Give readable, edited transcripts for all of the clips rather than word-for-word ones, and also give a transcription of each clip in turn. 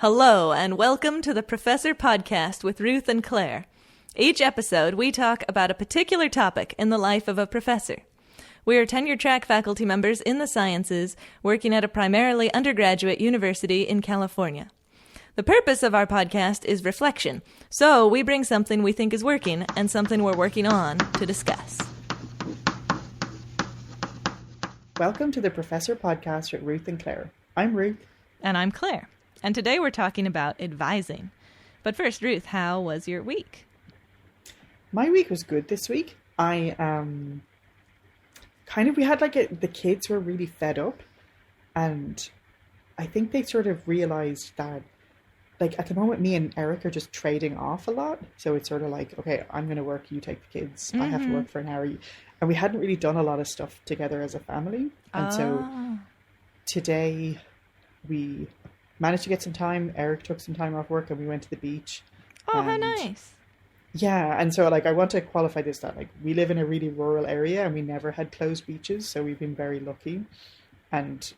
Hello, and welcome to the Professor Podcast with Ruth and Claire. Each episode, we talk about a particular topic in the life of a professor. We are tenure-track faculty members in the sciences, working at a primarily undergraduate university in California. The purpose of our podcast is reflection, so we bring something we think is working and something we're working on to discuss. Welcome to the Professor Podcast with Ruth and Claire. I'm Ruth. And I'm Claire. And today we're talking about advising. But first, Ruth, how was your week? My week was good this week. We had the kids were really fed up. And I think they sort of realized that, at the moment, me and Eric are just trading off a lot. So it's sort of like, okay, I'm going to work, you take the kids. I have to work for an hour. And we hadn't really done a lot of stuff together as a family. And so today we managed to get some time. Eric took some time off work and we went to the beach. Oh, how nice. Yeah, and so I want to qualify this that we live in a really rural area and we never had closed beaches, so we've been very lucky. And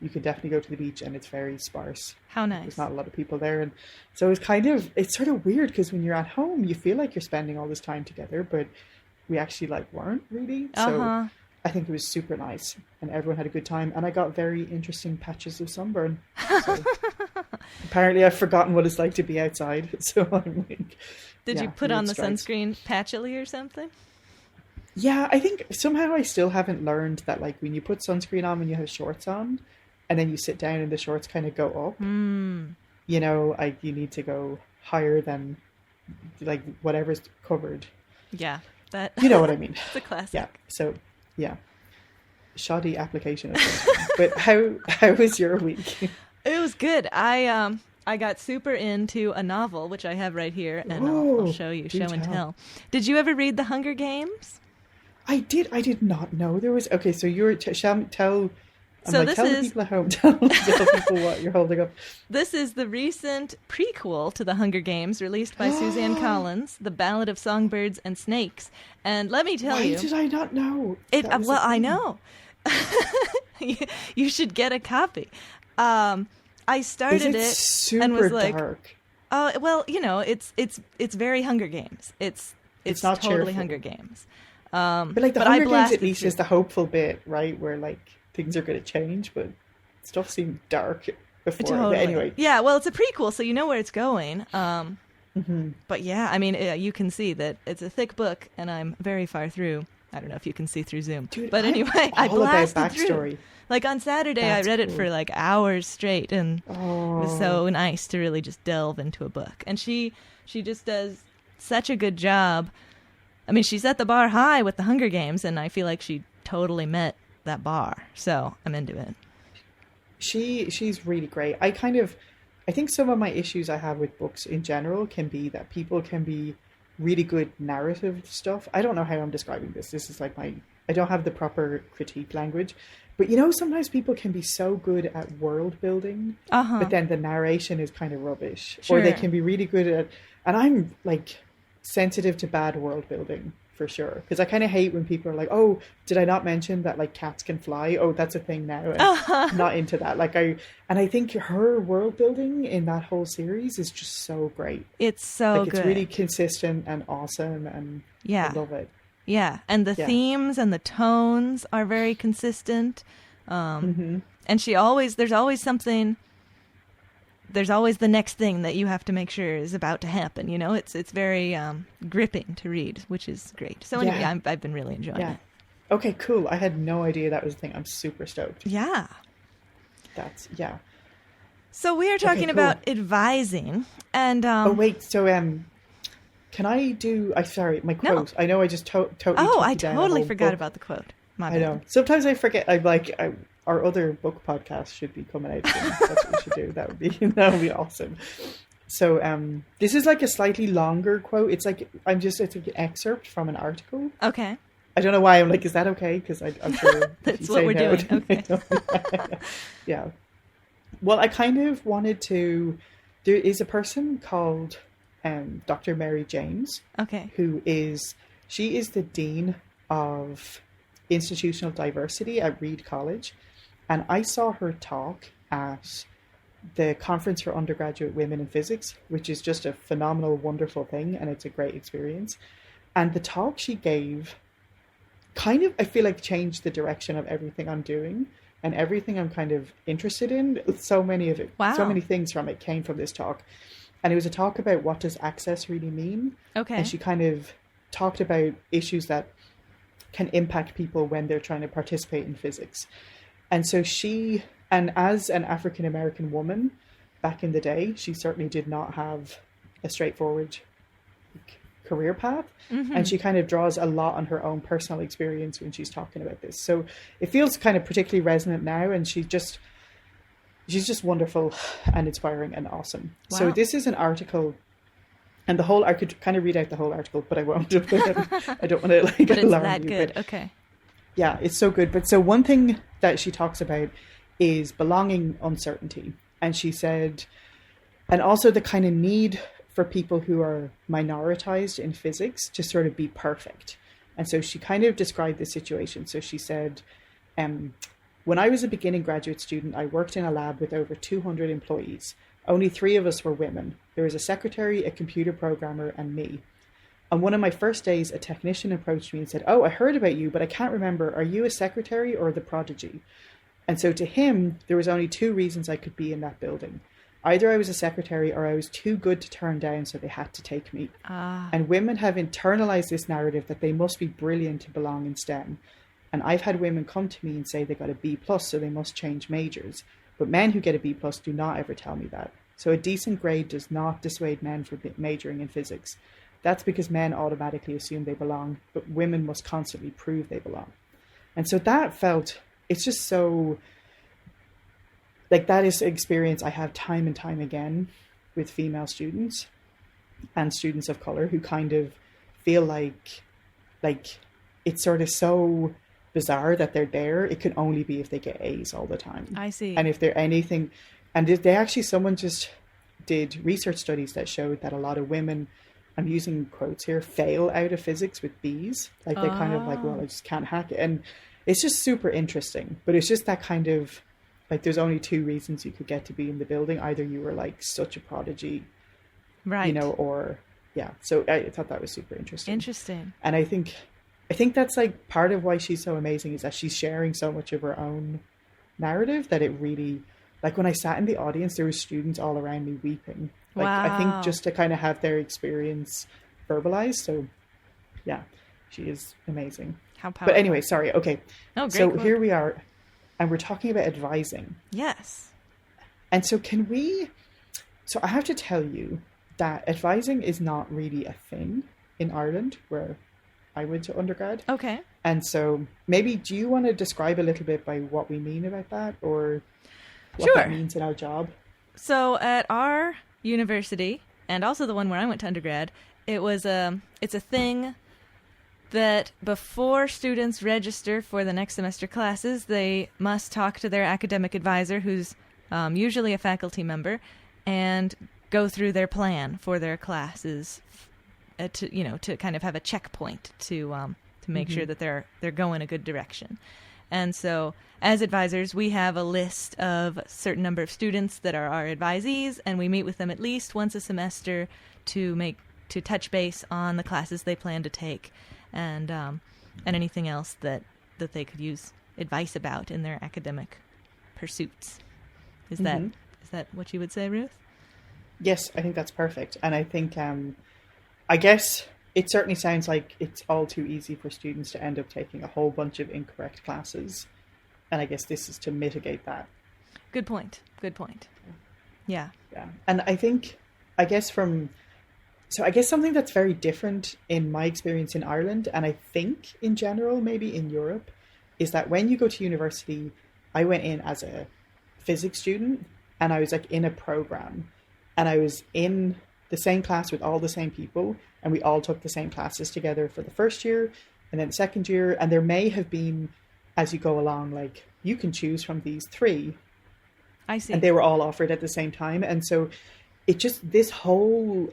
you can definitely go to the beach and it's very sparse. How nice. There's not a lot of people there, and so it's sort of weird because when you're at home you feel like you're spending all this time together, but we actually weren't really. So I think it was super nice and everyone had a good time, and I got very interesting patches of sunburn. So apparently I've forgotten what it's like to be outside. So I'm Did you put on the sunscreen patchily or something? Yeah, I think somehow I still haven't learned that when you put sunscreen on when you have shorts on and then you sit down and the shorts kind of go up, you need to go higher than whatever's covered. Yeah. That you know what I mean. It's a classic. Yeah. So yeah. Shoddy application of sunscreen. But how was your week? It was good. I got super into a novel, which I have right here, and I'll show you. Show and tell. Did you ever read The Hunger Games? I did. I did not know there was. Okay, so you're tell. Tell the people at home. Tell people what you're holding up. This is the recent prequel to The Hunger Games, released by Suzanne Collins, The Ballad of Songbirds and Snakes. And let me tell you, why did I not know? Well, I know. You should get a copy. I started it super and was like, dark? Oh, well, it's very Hunger Games. It's not totally cheerful. Hunger Games. But the Hunger Games at least is the hopeful bit, right? Where things are going to change, but stuff seemed dark before. Totally. But anyway, yeah. Well, it's a prequel, so you know where it's going. But yeah, I mean, you can see that it's a thick book, and I'm very far through. I don't know if you can see through Zoom, dude, but anyway, I blasted through. On Saturday, I read it for hours straight, and it was so nice to really just delve into a book. And she just does such a good job. I mean, she set the bar high with The Hunger Games, and I feel like she totally met that bar. So I'm into it. She's really great. I think some of my issues I have with books in general can be that people can be really good narrative stuff. I don't know how I'm describing this. This is I don't have the proper critique language. But sometimes people can be so good at world building, but then the narration is kind of rubbish. Sure. Or they can be really good at, and I'm sensitive to bad world building for sure. Because I kind of hate when people are like, oh, did I not mention that cats can fly? Oh, that's a thing now. And I'm not into that. I think her world building in that whole series is just so great. It's so good. It's really consistent and awesome, and I love it. Yeah, and the themes and the tones are very consistent. And there's always something. There's always the next thing that you have to make sure is about to happen. It's very gripping to read, which is great. So anyway, I've been really enjoying it. Okay, cool. I had no idea that was a thing. I'm super stoked. Yeah. So we are talking about advising, and oh wait, so can I do? Sorry, my quote. No. I know I just totally. Oh, I totally forgot about the quote. My bad. I know. Sometimes I forget. Our other book podcast should be coming out soon. That's what we should do. That would be awesome. So this is a slightly longer quote. It's it's an excerpt from an article. Okay. I don't know why I'm is that okay? Because I'm sure that's what we're doing. Okay. Yeah. Well, I kind of wanted to. There is a person called Dr. Mary James. Okay. She is the dean of institutional diversity at Reed College, and I saw her talk at the Conference for Undergraduate Women in Physics, which is just a phenomenal, wonderful thing, and it's a great experience. And the talk she gave kind of, I feel like, changed the direction of everything I'm doing and everything I'm kind of interested in. So many of it, so many things from it came from this talk. And it was a talk about what does access really mean. Okay. And she kind of talked about issues that can impact people when they're trying to participate in physics. And so she, and as an African-American woman back in the day, she certainly did not have a straightforward career path. And she kind of draws a lot on her own personal experience when she's talking about this. So it feels kind of particularly resonant now, and she's just wonderful and inspiring and awesome. Wow. So this is an article, and I could kind of read out the whole article, but I won't. I don't want to like but it's alarm that you. Good. But okay. Yeah, it's so good. But so one thing that she talks about is belonging uncertainty. And she said, and also the kind of need for people who are minoritized in physics to sort of be perfect. And so she kind of described the situation. So she said, when I was a beginning graduate student, I worked in a lab with over 200 employees. Only 3 of us were women. There was a secretary, a computer programmer, and me. On one of my first days, a technician approached me and said, "Oh, I heard about you, but I can't remember. Are you a secretary or the prodigy?" And so to him, there was only 2 reasons I could be in that building. Either I was a secretary or I was too good to turn down, so they had to take me. And women have internalized this narrative that they must be brilliant to belong in STEM. And I've had women come to me and say they got a B+, so they must change majors. But men who get a B+ do not ever tell me that. So a decent grade does not dissuade men from majoring in physics. That's because men automatically assume they belong, but women must constantly prove they belong. And so that felt, it's just so, like that is an experience I have time and time again with female students and students of color who kind of feel like it's sort of so bizarre that they're there. It can only be if they get A's all the time. I see. And if they're anything, and they actually, someone just did research studies that showed that a lot of women, I'm using quotes here, fail out of physics with B's. Like they kind of like, well, I just can't hack it. And it's just super interesting. But it's just that kind of, like there's only 2 reasons you could get to be in the building. Either you were like such a prodigy, right, you know, or yeah. So I thought that was super interesting. Interesting. And I think that's like part of why she's so amazing is that she's sharing so much of her own narrative that it really, like when I sat in the audience, there were students all around me weeping. Like, wow. I think just to kind of have their experience verbalized. So yeah, she is amazing. How powerful. But anyway, sorry. Okay. Oh, great. So here we are, and we're talking about advising. Yes. And so so I have to tell you that advising is not really a thing in Ireland where I went to undergrad. Okay. And so maybe do you want to describe a little bit by what we mean about that, or what that means in our job? So at our university, and also the one where I went to undergrad, it's a thing that before students register for the next semester classes, they must talk to their academic advisor, who's usually a faculty member, and go through their plan for their classes to kind of have a checkpoint to make sure that they're going a good direction. And so as advisors, we have a list of a certain number of students that are our advisees, and we meet with them at least once a semester to touch base on the classes they plan to take and anything else that they could use advice about in their academic pursuits. Is that what you would say, Ruth? Yes, I think that's perfect. And I think, I guess it certainly sounds like it's all too easy for students to end up taking a whole bunch of incorrect classes. And I guess this is to mitigate that. Good point. Yeah. Yeah. And I guess something that's very different in my experience in Ireland, and I think in general, maybe in Europe, is that when you go to university, I went in as a physics student and I was like in a program and I was in the same class with all the same people, and we all took the same classes together for the first year and then the second year. And there may have been, as you go along, like you can choose from these 3. I see. And they were all offered at the same time. And so it just, this whole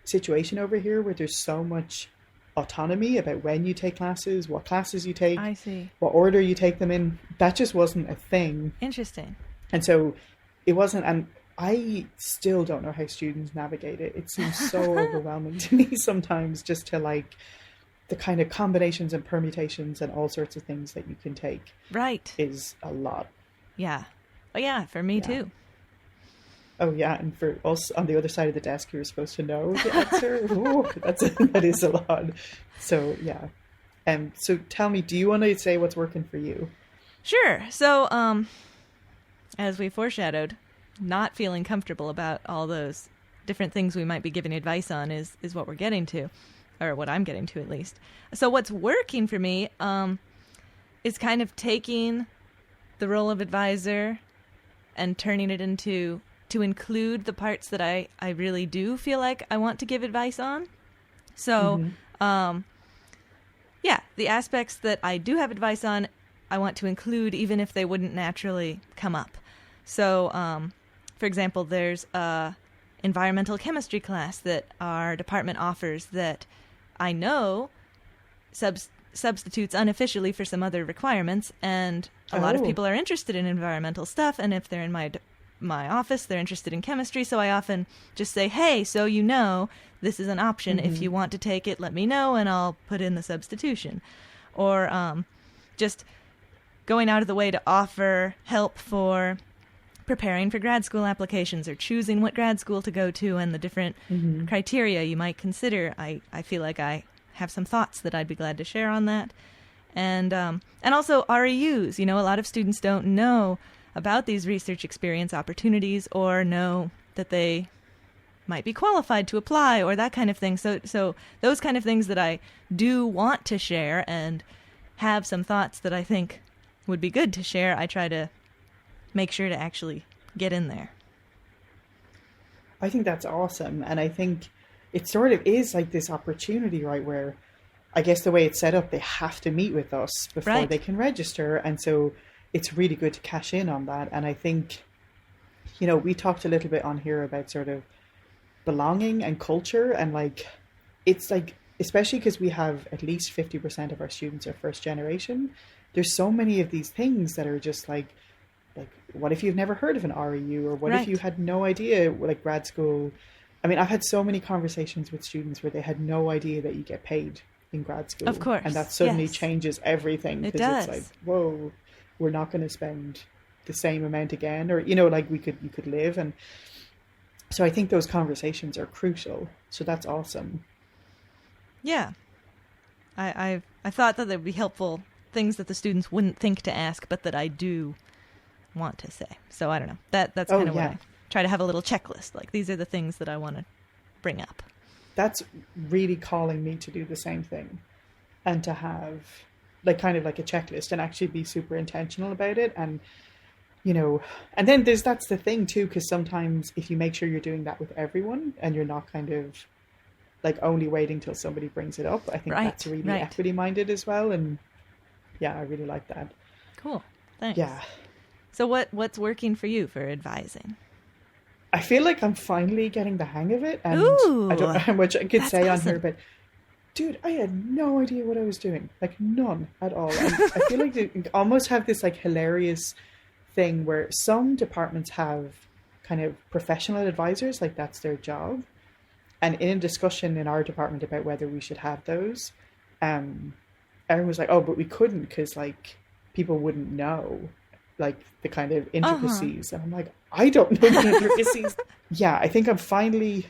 situation over here where there's so much autonomy about when you take classes, what classes you take, I see, what order you take them in, that just wasn't a thing. Interesting. And so it wasn't, and I still don't know how students navigate it. It seems so overwhelming to me sometimes, just to like the kind of combinations and permutations and all sorts of things that you can take. Right. Is a lot. Yeah. Oh yeah, for me too. Oh yeah, and for us on the other side of the desk, you're supposed to know the answer. Ooh, that is a lot. So yeah. So tell me, do you want to say what's working for you? Sure. So, as we foreshadowed, not feeling comfortable about all those different things we might be giving advice on is what we're getting to, or what I'm getting to at least. So what's working for me is kind of taking the role of advisor and turning it into to include the parts that I really do feel like I want to give advice on. So, yeah, the aspects that I do have advice on, I want to include even if they wouldn't naturally come up. So, for example, there's a environmental chemistry class that our department offers that I know substitutes unofficially for some other requirements, and a lot of people are interested in environmental stuff, and if they're in my office, they're interested in chemistry, so I often just say, hey, so you know, this is an option. If you want to take it, let me know, and I'll put in the substitution. Or just going out of the way to offer help for preparing for grad school applications or choosing what grad school to go to and the different criteria you might consider. I feel like I have some thoughts that I'd be glad to share on that. And also REUs. You know, a lot of students don't know about these research experience opportunities or know that they might be qualified to apply or that kind of thing. So those kind of things that I do want to share and have some thoughts that I think would be good to share, I try to make sure to actually get in there. I think that's awesome. And I think it sort of is like this opportunity, right, where I guess the way it's set up, they have to meet with us before they can register. And so it's really good to cash in on that. And I think, you know, we talked a little bit on here about sort of belonging and culture. And like, it's like, especially because we have at least 50% of our students are first generation, there's so many of these things that are just like, what if you've never heard of an REU, or what if you had no idea, like grad school? I mean, I've had so many conversations with students where they had no idea that you get paid in grad school. Of course. And that suddenly changes everything. It does. It's like, whoa, we're not going to spend the same amount again, or, you know, like you could live. And so I think those conversations are crucial. So that's awesome. Yeah. I thought that there'd be helpful things that the students wouldn't think to ask, but that I do want to say. So I don't know. That's kind of what I try to have a little checklist. Like, these are the things that I want to bring up. That's really calling me to do the same thing, and to have like kind of like a checklist and actually be super intentional about it. And, you know, and then that's the thing too, because sometimes if you make sure you're doing that with everyone and you're not kind of like only waiting till somebody brings it up, I think that's really equity minded as well. And yeah, I really like that. Cool. Thanks. Yeah. So what's working for you for advising? I feel like I'm finally getting the hang of it. And Ooh, I don't know how much I could say awesome. on here, but dude, I had no idea what I was doing. Like, none at all. And I feel like they almost have this like hilarious thing where some departments have kind of professional advisors, like that's their job. And in a discussion in our department about whether we should have those, everyone was like, oh, but we couldn't because like people wouldn't know like the kind of intricacies. And I'm like, I don't know the intricacies. Yeah, I think I'm finally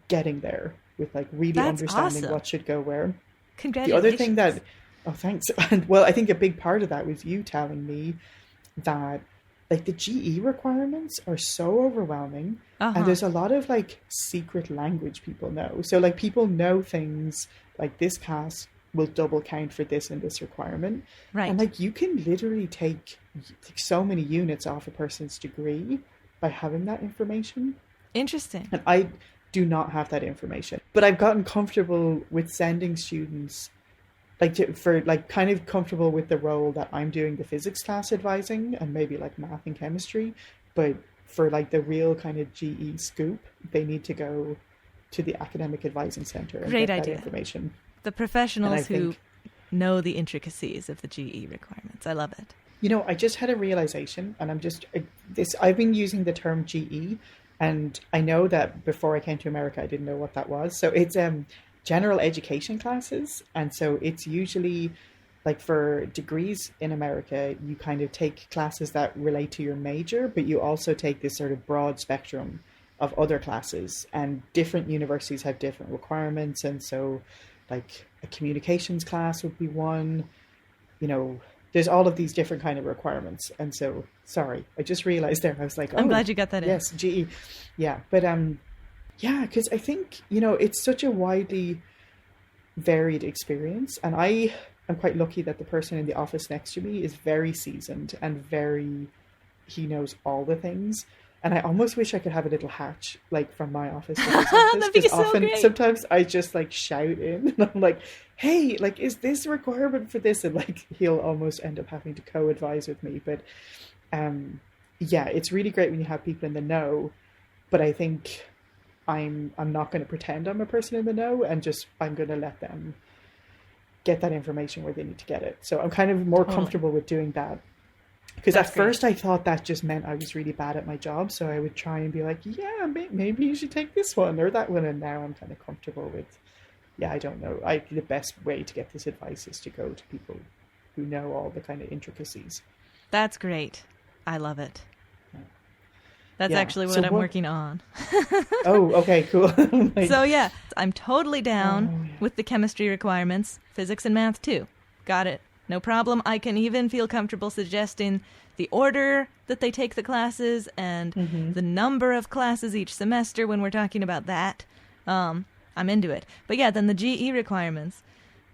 getting there with like really understanding what should go where. Congratulations. The other thing that, oh, thanks. And well, I think a big part of that was you telling me that like the GE requirements are so overwhelming, and there's a lot of like secret language people know. So like people know things like this class will double count for this and this requirement. Right. And like you can literally take so many units off a person's degree by having that information. Interesting. And I do not have that information, but I've gotten comfortable with sending students kind of comfortable with the role that I'm doing the physics class advising and maybe like math and chemistry, but for like the real kind of GE scoop, they need to go to the academic advising center and get that information. The professionals who know the intricacies of the GE requirements. I love it. I just had a realization, and I've been using the term GE, and I know that before I came to America, I didn't know what that was. So it's general education classes. And so it's usually like for degrees in America, you kind of take classes that relate to your major, but you also take this sort of broad spectrum of other classes, and different universities have different requirements. And so like a communications class would be one, there's all of these different kind of requirements. And so, sorry, I just realized there, I was like, I'm glad you got that in. Yes, GE. Yeah. But, yeah, because I think, it's such a widely varied experience. And I am quite lucky that the person in the office next to me is very seasoned and he knows all the things. And I almost wish I could have a little hatch, like, from my office to his office. That'd be so great. Sometimes I just, like, shout in. And I'm like, hey, like, is this a requirement for this? And, like, he'll almost end up having to co-advise with me. But, yeah, it's really great when you have people in the know. But I think I'm not going to pretend I'm a person in the know. And I'm going to let them get that information where they need to get it. So I'm kind of more comfortable with doing that. Because at first I thought that just meant I was really bad at my job. So I would try and be like, yeah, maybe you should take this one or that one. And now I'm kind of comfortable with, I don't know. The best way to get this advice is to go to people who know all the kind of intricacies. That's great. I love it. That's actually what I'm working on. Oh, okay, cool. So yeah, I'm totally down with the chemistry requirements, physics and math too. Got it. No problem. I can even feel comfortable suggesting the order that they take the classes and the number of classes each semester when we're talking about that. I'm into it. But yeah, then the GE requirements.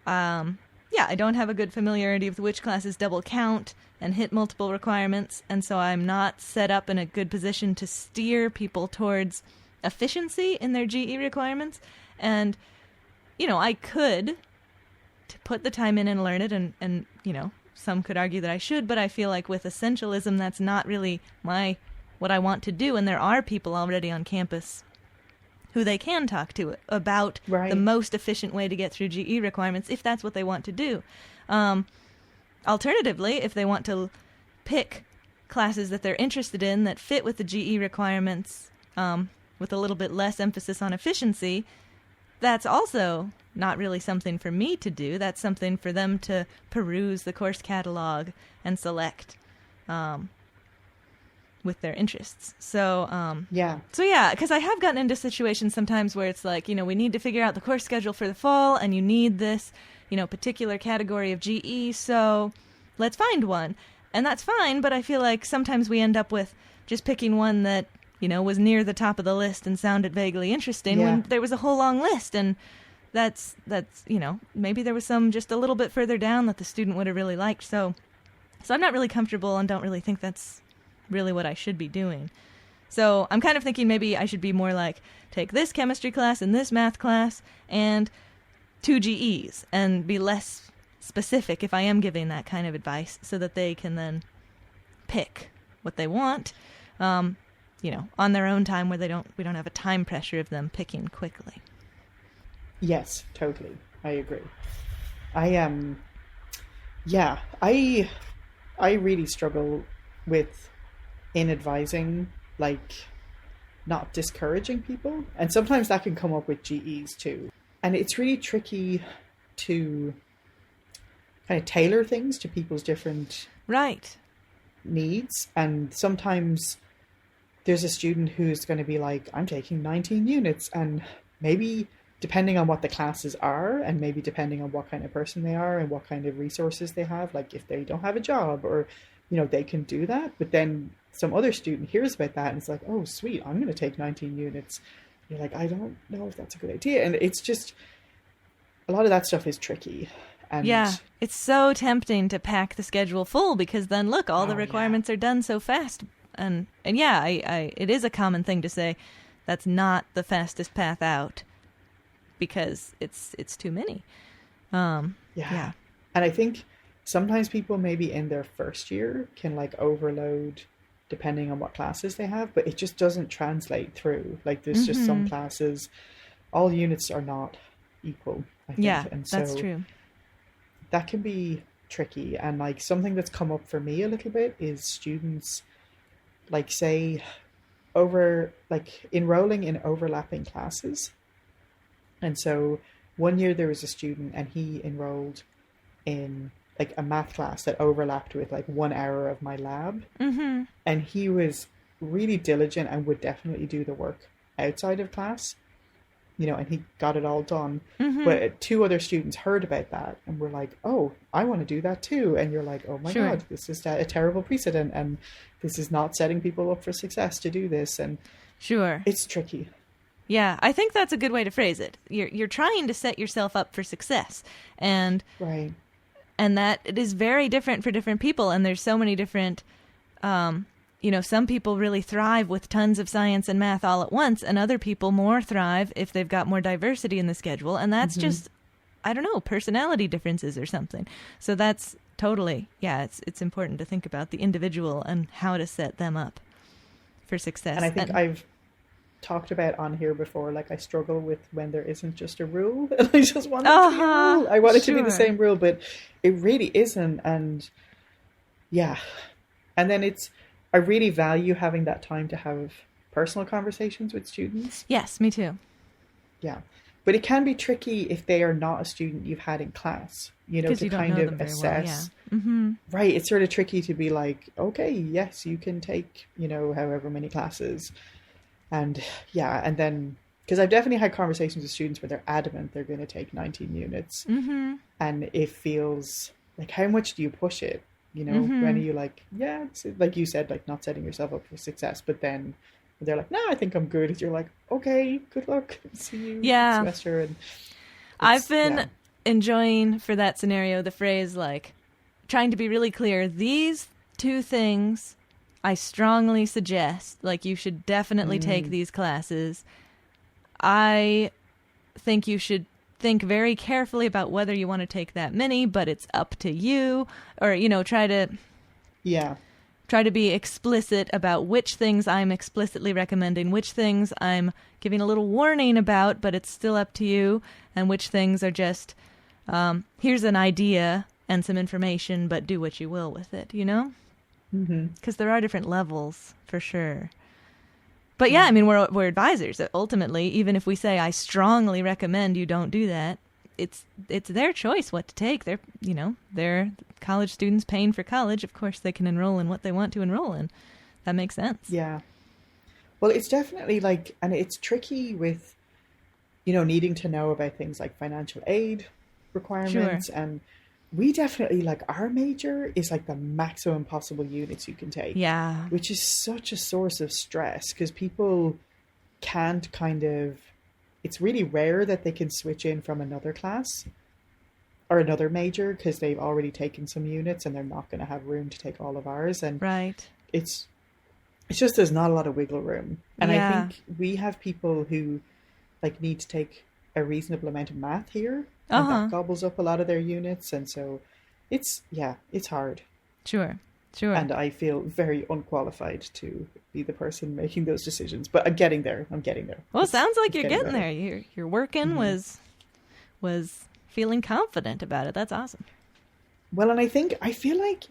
I don't have a good familiarity with which classes double count and hit multiple requirements, and so I'm not set up in a good position to steer people towards efficiency in their GE requirements. And, I could to put the time in and learn it, and some could argue that I should, but I feel like with essentialism, that's not really what I want to do, and there are people already on campus who they can talk to about the most efficient way to get through GE requirements, if that's what they want to do. Alternatively, if they want to pick classes that they're interested in that fit with the GE requirements with a little bit less emphasis on efficiency, that's also not really something for me to do. That's something for them to peruse the course catalog and select with their interests. So, because I have gotten into situations sometimes where it's like, we need to figure out the course schedule for the fall, and you need this, particular category of GE, so let's find one. And that's fine, but I feel like sometimes we end up with just picking one that, was near the top of the list and sounded vaguely interesting when there was a whole long list. And that's maybe there was some just a little bit further down that the student would have really liked. So I'm not really comfortable and don't really think that's really what I should be doing. So I'm kind of thinking maybe I should be more like, take this chemistry class and this math class and 2 GEs, and be less specific if I am giving that kind of advice, so that they can then pick what they want, on their own time, where we don't have a time pressure of them picking quickly. Yes, totally. I agree. I really struggle with, in advising, like, not discouraging people. And sometimes that can come up with GEs too. And it's really tricky to kind of tailor things to people's different needs. And sometimes there's a student who's going to be like, I'm taking 19 units, and maybe depending on what the classes are, and maybe depending on what kind of person they are and what kind of resources they have, like if they don't have a job or, they can do that. But then some other student hears about that and it's like, oh, sweet, I'm going to take 19 units. You're like, I don't know if that's a good idea. And it's just, a lot of that stuff is tricky. And yeah, it's so tempting to pack the schedule full, because then look, all the requirements are done so fast. And it is a common thing to say that's not the fastest path out, because it's too many. And I think sometimes people maybe in their first year can like overload depending on what classes they have, but it just doesn't translate through. Like there's just some classes, all units are not equal, I think. Yeah, and so that's true. That can be tricky. And like something that's come up for me a little bit is students, like say enrolling in overlapping classes. And so one year there was a student and he enrolled in like a math class that overlapped with like 1 hour of my lab. Mm-hmm. And he was really diligent and would definitely do the work outside of class, and he got it all done. Mm-hmm. But 2 other students heard about that and were like, oh, I want to do that too. And you're like, oh my Sure. God, this is a terrible precedent. And this is not setting people up for success to do this. And Sure. it's tricky. Yeah, I think that's a good way to phrase it. You're trying to set yourself up for success. And Right. and that it is very different for different people. And there's so many different, some people really thrive with tons of science and math all at once, and other people more thrive if they've got more diversity in the schedule. And that's just, I don't know, personality differences or something. So that's totally, it's important to think about the individual and how to set them up for success. And I think I've talked about on here before, like I struggle with when there isn't just a rule, and I just want it to be a rule. I want it to be the same rule, but it really isn't. And yeah, and then I really value having that time to have personal conversations with students. Yes, me too. Yeah, but it can be tricky if they are not a student you've had in class, to kind of assess. Well, yeah. Mm-hmm. Right, it's sort of tricky to be like, okay, yes, you can take, however many classes. And yeah, and then, because I've definitely had conversations with students where they're adamant they're going to take 19 units. Mm-hmm. And it feels like, how much do you push it? Mm-hmm. When are you like, yeah, it's, like you said, like not setting yourself up for success. But then they're like, no, I think I'm good. You're like, okay, good luck. See you next semester. And I've been enjoying, for that scenario, the phrase like, trying to be really clear, these 2 things I strongly suggest, like you should definitely take these classes. I think you should think very carefully about whether you want to take that many, but it's up to you. Or, try to be explicit about which things I'm explicitly recommending, which things I'm giving a little warning about, but it's still up to you, and which things are just, here's an idea and some information, but do what you will with it, Because there are different levels, for sure. But yeah, I mean, we're advisors. Ultimately, even if we say, I strongly recommend you don't do that, it's their choice what to take. They're college students paying for college. Of course, they can enroll in what they want to enroll in. That makes sense. Yeah. Well, it's definitely like, and it's tricky with, needing to know about things like financial aid requirements. Sure. And we definitely, like, our major is like the maximum possible units you can take. Yeah. Which is such a source of stress because people can't it's really rare that they can switch in from another class or another major because they've already taken some units and they're not going to have room to take all of ours. And right. It's just, there's not a lot of wiggle room. And I think we have people who like need to take a reasonable amount of math here. And that gobbles up a lot of their units. And so it's hard. Sure. And I feel very unqualified to be the person making those decisions. But I'm getting there. Well, it sounds like you're getting there. You're working was feeling confident about it. That's awesome. Well, and I feel like,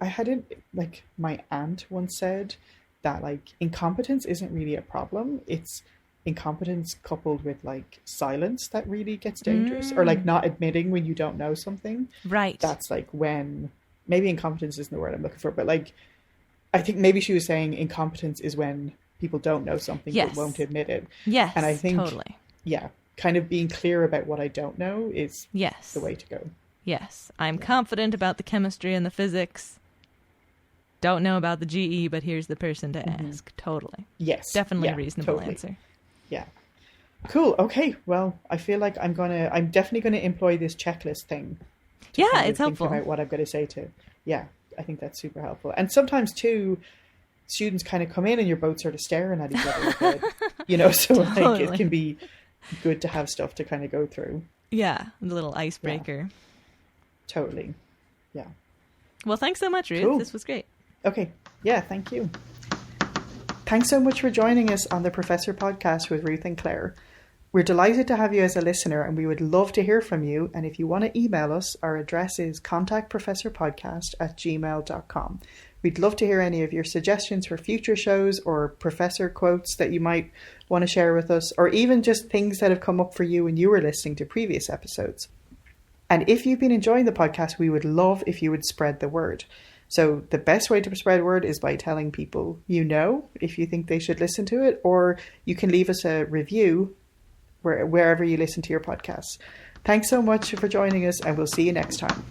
I hadn't, like my aunt once said that like incompetence isn't really a problem. It's incompetence coupled with like silence that really gets dangerous, or like not admitting when you don't know something. Right. That's like when, maybe incompetence isn't the word I'm looking for, but like I think maybe she was saying incompetence is when people don't know something but won't admit it. Yes. And I think totally. Yeah, kind of being clear about what I don't know is the way to go. Yes. I'm confident about the chemistry and the physics. Don't know about the GE, but here's the person to ask. Totally. Yes. Definitely a reasonable answer. Yeah. Cool. Okay. Well, I feel like I'm definitely going to employ this checklist thing. Yeah, it's helpful. Think about what I'm going to say to. Yeah, I think that's super helpful. And sometimes too, students kind of come in and you're both sort of staring at each other, so like it can be good to have stuff to kind of go through. Yeah, the little icebreaker. Yeah. Totally. Yeah. Well, thanks so much, Ruth. Cool. This was great. Okay. Yeah, thank you. Thanks so much for joining us on the Professor Podcast with Ruth and Claire. We're delighted to have you as a listener, and we would love to hear from you. And if you want to email us, our address is contactprofessorpodcast@gmail.com. We'd love to hear any of your suggestions for future shows or professor quotes that you might want to share with us, or even just things that have come up for you when you were listening to previous episodes. And if you've been enjoying the podcast, we would love if you would spread the word. So the best way to spread word is by telling people you know if you think they should listen to it, or you can leave us a review wherever you listen to your podcasts. Thanks so much for joining us, and we'll see you next time.